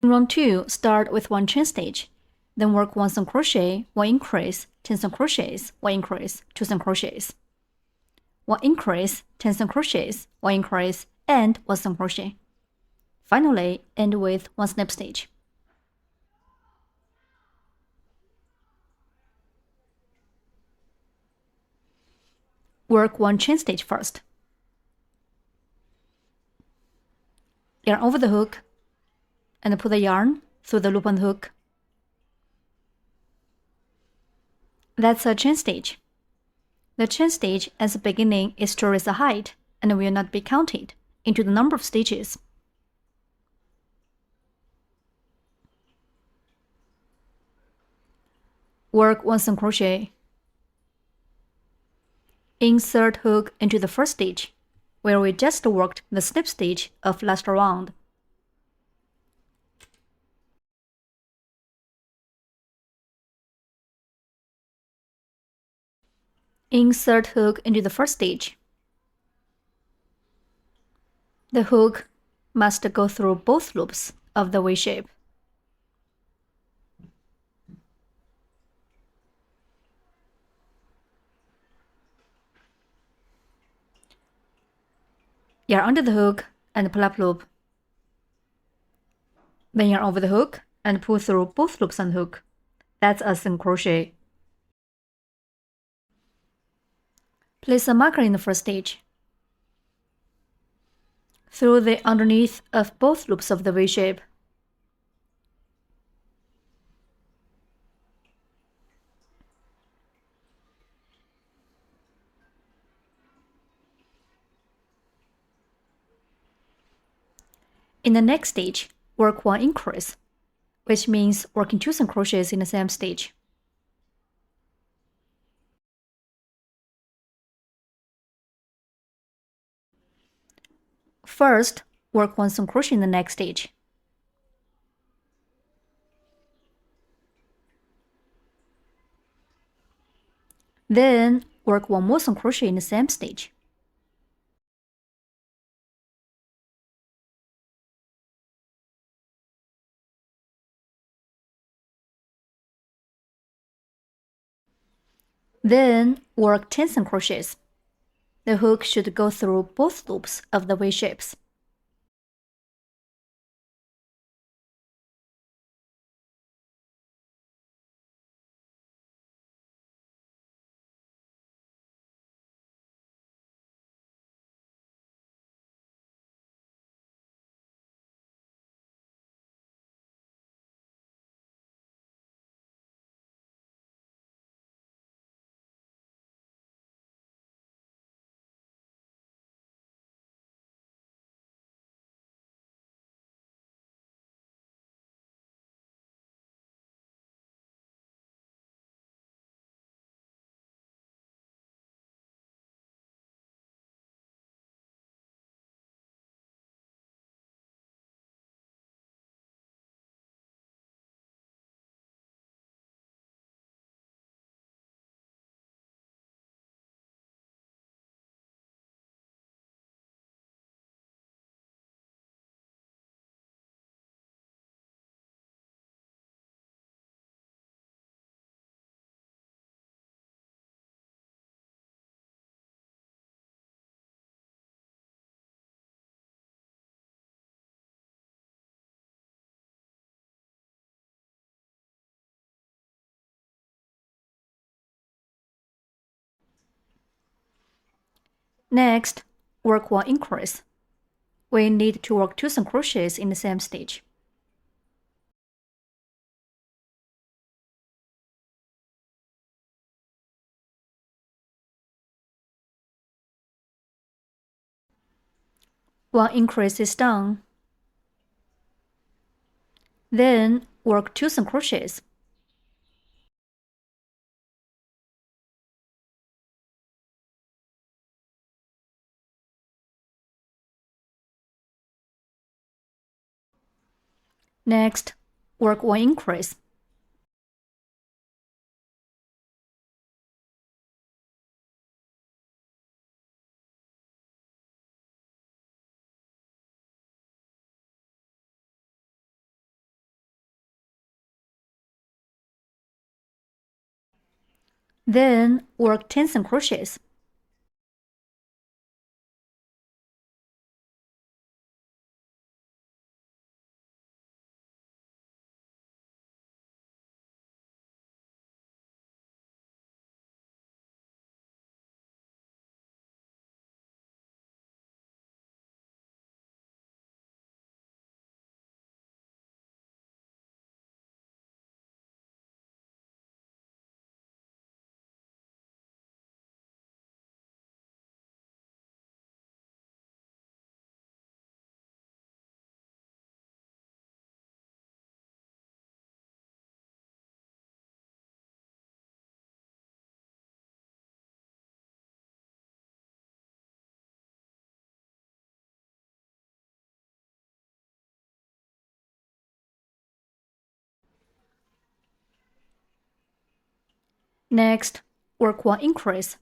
In round 2, start with 1 chain stitch, then work 1 single crochet, 1 increase, 10 single crochets, 1 increase, 2 single crochets, 1 increase, 10 single crochets, 1 increase, and 1 single crochet. Finally, end with 1 snip stitch. Work 1 chain stitch first. Yarn over the hook and put the yarn through the loop on the hook. That's a chain stitch. The chain stitch at the beginning is to raise the height and will not be counted into the number of stitches. Work 1 single crochet. Insert hook into the first stitch, where we just worked the snip stitch of last round. Insert hook into the first stitch. The hook must go through both loops of the V shape. Yarn under the hook and pull up loop. Then yarn over the hook and pull through both loops on the hook. That's a single crochet. Place a marker in the first stitch. Through the underneath of both loops of the V shape. In the next stitch, work 1 increase, which means working 2 single crochets in the same stitch. First, work 1 single crochet in the next stitch. Then, work 1 more single crochet in the same stitch. Then, work 10 single crochets. The hook should go through both loops of the V shapes. Next, work 1 increase. We need to work 2 single crochets in the same stitch. One increase is done. Then, work 2 single crochets. Next, work 1 increase. Then work 10 single crochets. Next, work 1 increase.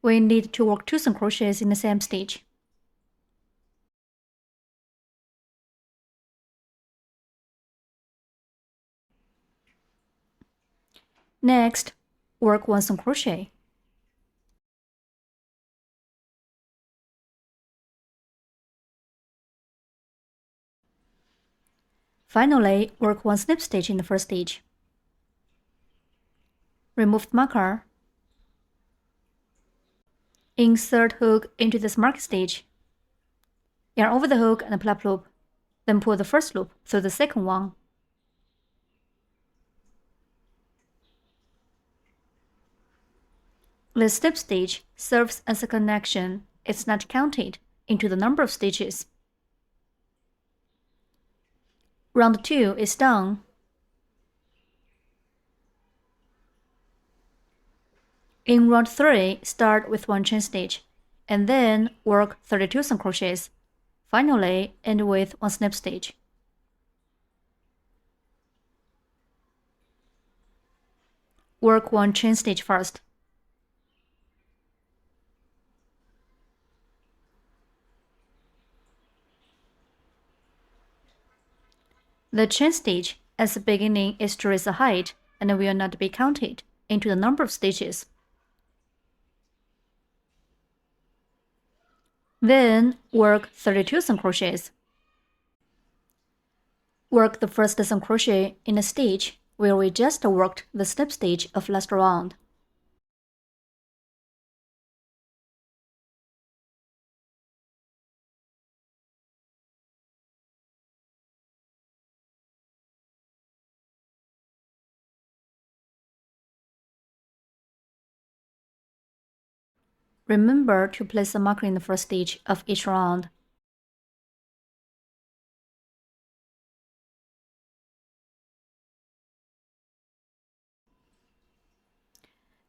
We need to work 2 single crochets in the same stitch. Next, work 1 single crochet. Finally, work 1 slip stitch in the first stitch. Remove the marker. Insert hook into this mark stitch. Yarn over the hook and plug loop. Then pull the first loop through the second one. The slip stitch serves as a connection. It's not counted into the number of stitches. Round 2 is done. In round 3, start with 1 chain stitch, and then work 32 single crochets. Finally, end with 1 snip stitch. Work 1 chain stitch first. The chain stitch at the beginning is to raise the height and will not be counted into the number of stitches. Then work 32 single crochets. Work the first single crochet in the stitch where we just worked the slip stitch of last round. Remember to place a marker in the first stitch of each round.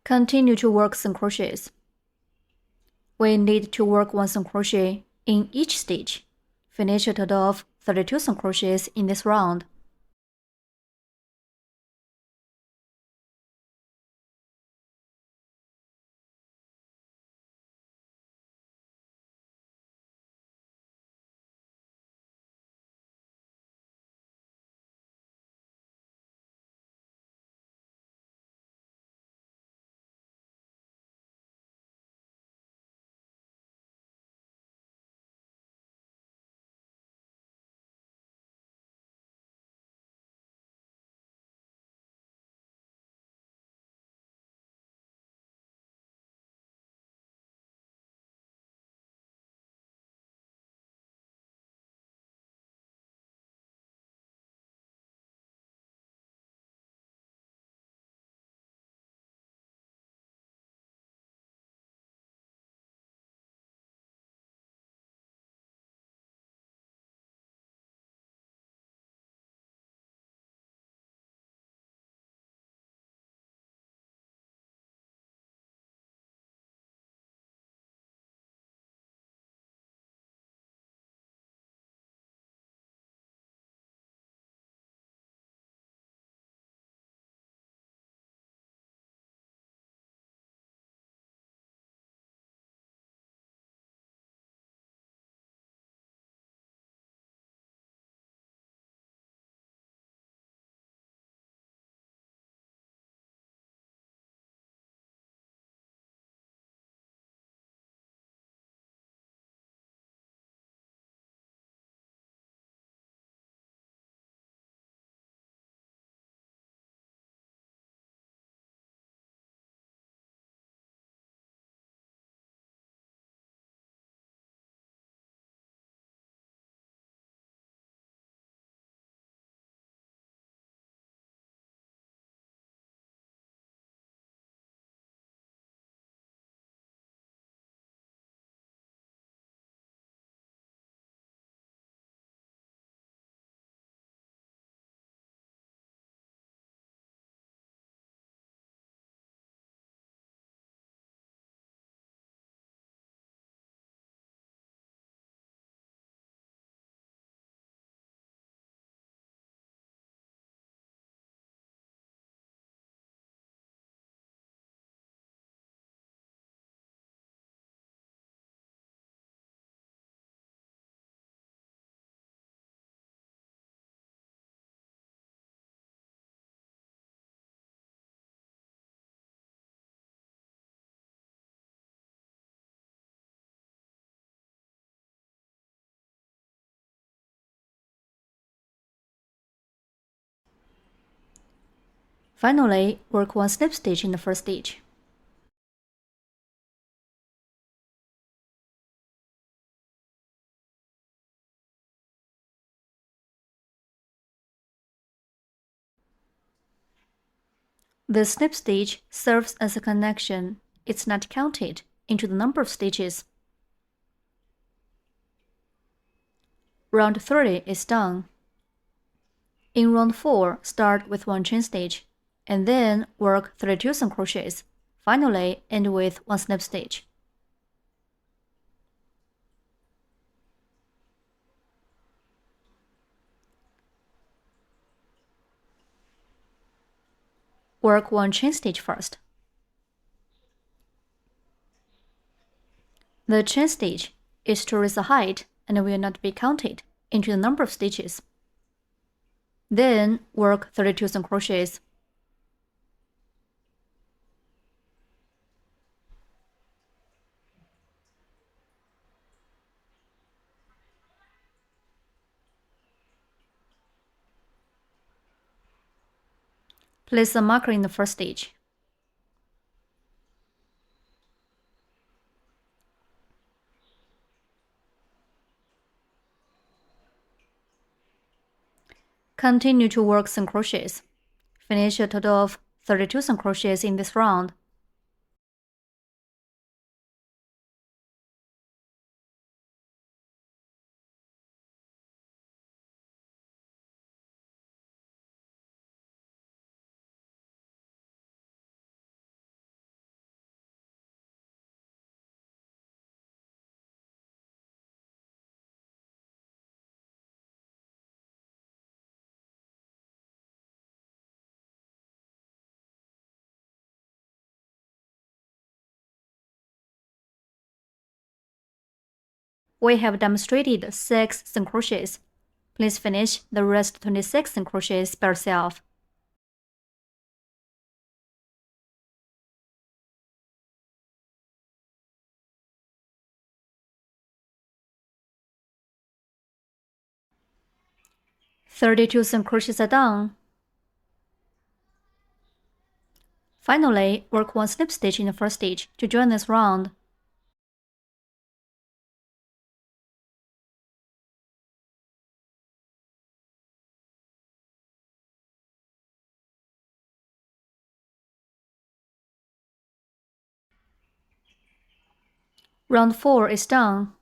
Continue to work single crochets. We need to work 1 single crochet in each stitch. Finish a total of 32 single crochets in this round. Finally, work 1 slip stitch in the first stitch. The slip stitch serves as a connection. It's not counted into the number of stitches. Round 30 is done. In round 4, start with 1 chain stitch, and then work 32 single crochets. Finally, end with 1 slip stitch. Work 1 chain stitch first. The chain stitch is to raise the height and will not be counted into the number of stitches. Then work 32 single crochets. Place a marker in the first stitch. Continue to work single crochets. Finish a total of 32 single crochets in this round. We have demonstrated 6 single crochets. Please finish the rest 26 single crochets by yourself. "32 single crochets are done. Finally, work 1 slip stitch in the first stitch to join this round. Round 4 is done.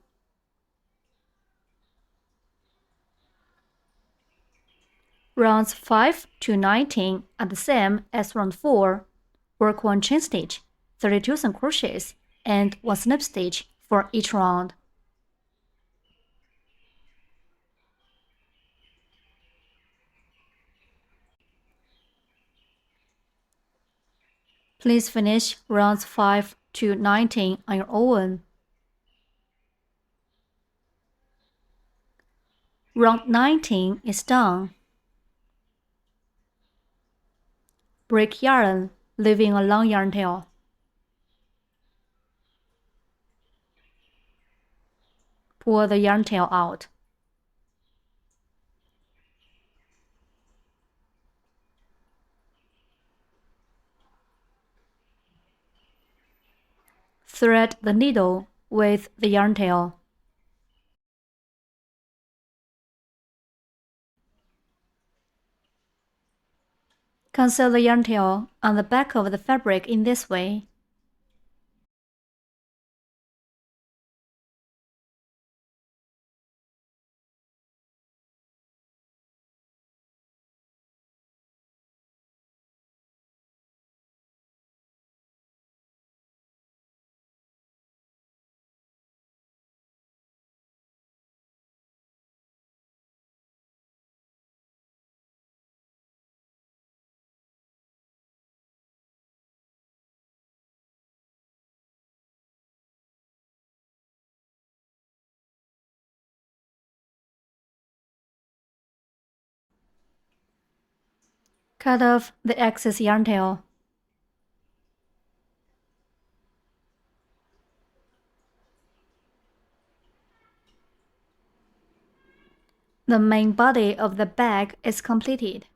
Rounds 5 to 19 are the same as round 4. Work 1 chain stitch, 32 single crochets, and 1 slip stitch for each round. Please finish rounds 5 to 19 on your own. Round 19 is done. Break yarn, leaving a long yarn tail. Pull the yarn tail out. Thread the needle with the yarn tail. Conceal the yarn tail on the back of the fabric in this way. Cut off the excess yarn tail. The main body of the bag is completed.